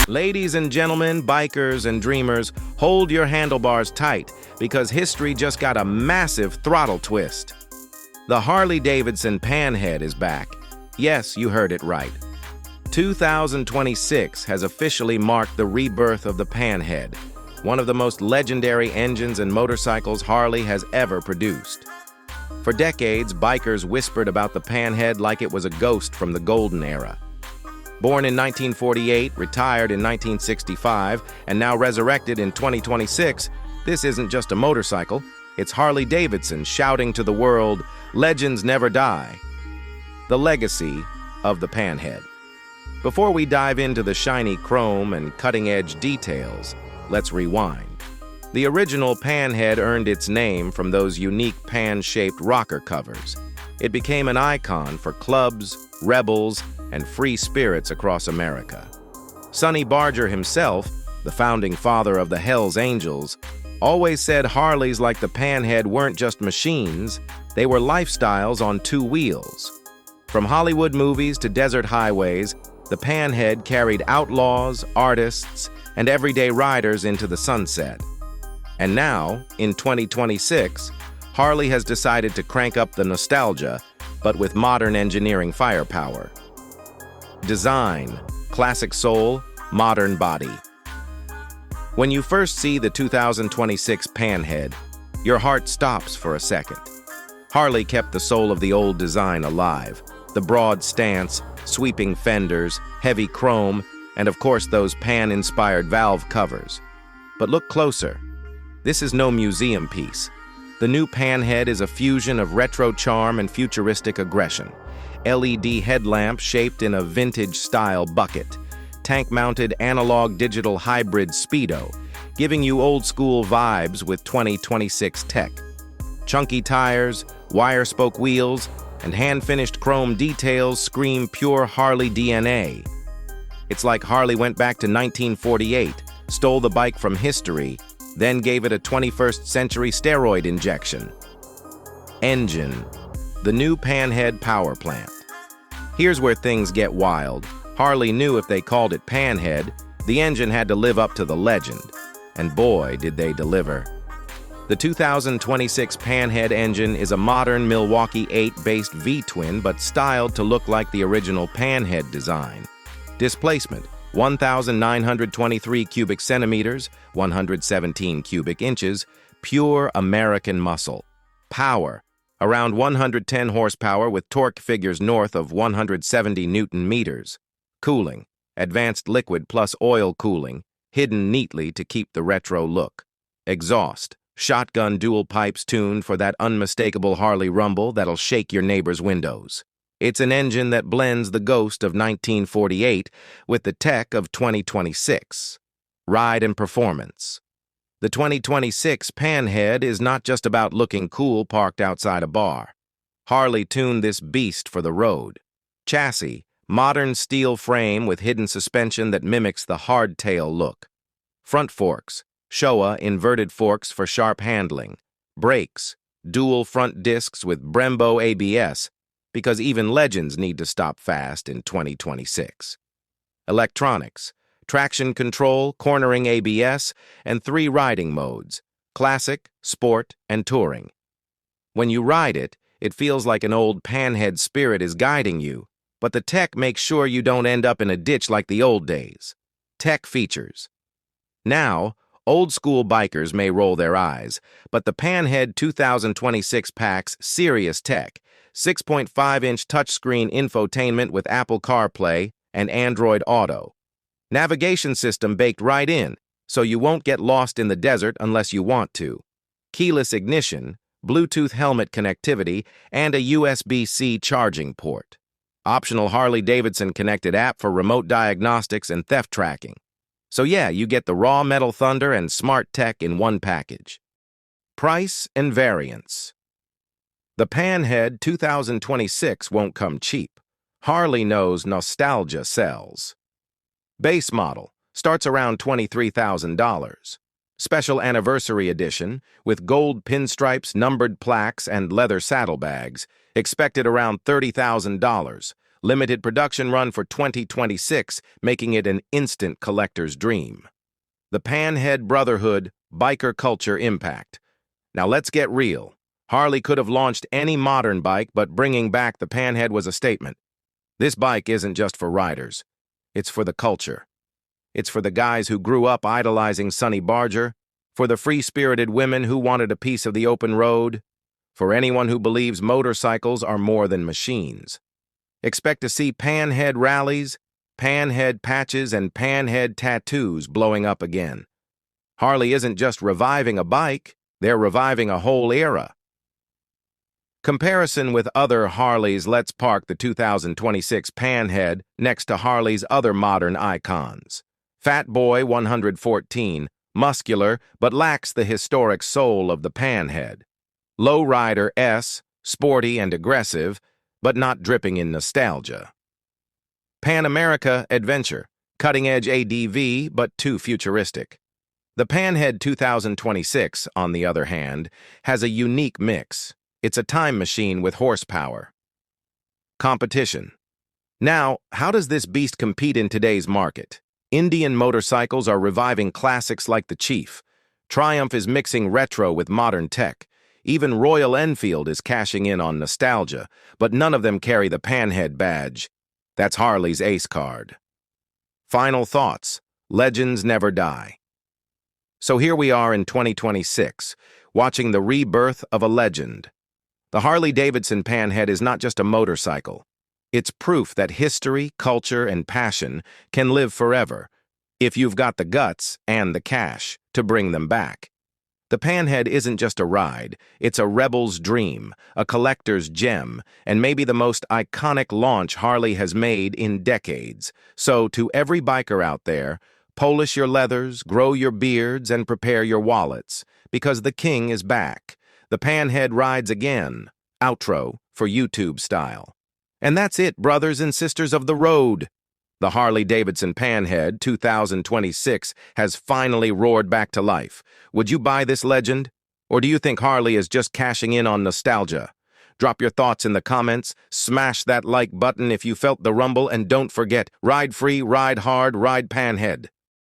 Ladies and gentlemen, bikers and dreamers, hold your handlebars tight because history just got a massive throttle twist. The Harley-Davidson Panhead is back. Yes, you heard it right. 2026 has officially marked the rebirth of the Panhead, one of the most legendary engines and motorcycles Harley has ever produced. For decades, bikers whispered about the Panhead like it was a ghost from the golden era. Born in 1948, retired in 1965, and now resurrected in 2026, this isn't just a motorcycle, it's Harley-Davidson shouting to the world, "Legends never die." The legacy of the Panhead. Before we dive into the shiny chrome and cutting-edge details, let's rewind. The original Panhead earned its name from those unique pan-shaped rocker covers. It became an icon for clubs, rebels, and free spirits across America. Sonny Barger himself, the founding father of the Hells Angels, always said Harleys like the Panhead weren't just machines, they were lifestyles on two wheels. From Hollywood movies to desert highways, the Panhead carried outlaws, artists, and everyday riders into the sunset. And now, in 2026, Harley has decided to crank up the nostalgia, but with modern engineering firepower. Design, classic soul, modern body. When you first see the 2026 Panhead, your heart stops for a second. Harley kept the soul of the old design alive. The broad stance, sweeping fenders, heavy chrome, and of course those pan-inspired valve covers. But look closer. This is no museum piece. The new Panhead is a fusion of retro charm and futuristic aggression. LED headlamp shaped in a vintage-style bucket. Tank-mounted analog-digital hybrid speedo, giving you old-school vibes with 2026 tech. Chunky tires, wire-spoke wheels, and hand-finished chrome details scream pure Harley DNA. It's like Harley went back to 1948, stole the bike from history, then gave it a 21st century steroid injection. Engine. The new Panhead power plant. Here's where things get wild. Harley knew if they called it Panhead, the engine had to live up to the legend. And boy, did they deliver. The 2026 Panhead engine is a modern Milwaukee-Eight-based V-twin, but styled to look like the original Panhead design. Displacement, 1,923 cubic centimeters, 117 cubic inches, pure American muscle. Power, around 110 horsepower with torque figures north of 170 Newton meters. Cooling, advanced liquid plus oil cooling, hidden neatly to keep the retro look. Exhaust, shotgun dual pipes tuned for that unmistakable Harley rumble that'll shake your neighbor's windows. It's an engine that blends the ghost of 1948 with the tech of 2026. Ride and performance. The 2026 Panhead is not just about looking cool parked outside a bar. Harley tuned this beast for the road. Chassis, modern steel frame with hidden suspension that mimics the hardtail look. Front forks, Showa inverted forks for sharp handling. Brakes, dual front discs with Brembo ABS, because even legends need to stop fast in 2026. Electronics, traction control, cornering ABS, and 3 riding modes, classic, sport, and touring. When you ride it, it feels like an old Panhead spirit is guiding you, but the tech makes sure you don't end up in a ditch like the old days. Tech features. Now, old-school bikers may roll their eyes, but the Panhead 2026 packs serious tech, 6.5-inch touchscreen infotainment with Apple CarPlay and Android Auto. Navigation system baked right in, so you won't get lost in the desert unless you want to. Keyless ignition, Bluetooth helmet connectivity, and a USB-C charging port. Optional Harley-Davidson connected app for remote diagnostics and theft tracking. So yeah, you get the raw metal thunder and smart tech in one package. Price and variance. The Panhead 2026 won't come cheap. Harley knows nostalgia sells. Base model starts around $23,000. Special Anniversary Edition, with gold pinstripes, numbered plaques, and leather saddlebags, expected around $30,000. limited production run for 2026, making it an instant collector's dream. The Panhead Brotherhood, biker culture impact. Now let's get real. Harley could have launched any modern bike, but bringing back the Panhead was a statement. This bike isn't just for riders. It's for the culture. It's for the guys who grew up idolizing Sonny Barger, for the free-spirited women who wanted a piece of the open road, for anyone who believes motorcycles are more than machines. Expect to see Panhead rallies, Panhead patches, and Panhead tattoos blowing up again. Harley isn't just reviving a bike, they're reviving a whole era. Comparison with other Harleys. Let's park the 2026 Panhead next to Harley's other modern icons. Fat Boy 114, muscular but lacks the historic soul of the Panhead. Lowrider S, sporty and aggressive, but not dripping in nostalgia. Pan America Adventure, cutting-edge ADV but too futuristic. The Panhead 2026, on the other hand, has a unique mix. It's a time machine with horsepower. Competition. Now, how does this beast compete in today's market? Indian motorcycles are reviving classics like the Chief. Triumph is mixing retro with modern tech. Even Royal Enfield is cashing in on nostalgia, but none of them carry the Panhead badge. That's Harley's ace card. Final thoughts. Legends never die. So here we are in 2026, watching the rebirth of a legend. The Harley-Davidson Panhead is not just a motorcycle. It's proof that history, culture, and passion can live forever, if you've got the guts and the cash to bring them back. The Panhead isn't just a ride, it's a rebel's dream, a collector's gem, and maybe the most iconic launch Harley has made in decades. So, to every biker out there, polish your leathers, grow your beards, and prepare your wallets, because the king is back. The Panhead rides again. Outro for YouTube style. And that's it, brothers and sisters of the road. The Harley-Davidson Panhead 2026 has finally roared back to life. Would you buy this legend? Or do you think Harley is just cashing in on nostalgia? Drop your thoughts in the comments, smash that like button if you felt the rumble, and don't forget, ride free, ride hard, ride Panhead.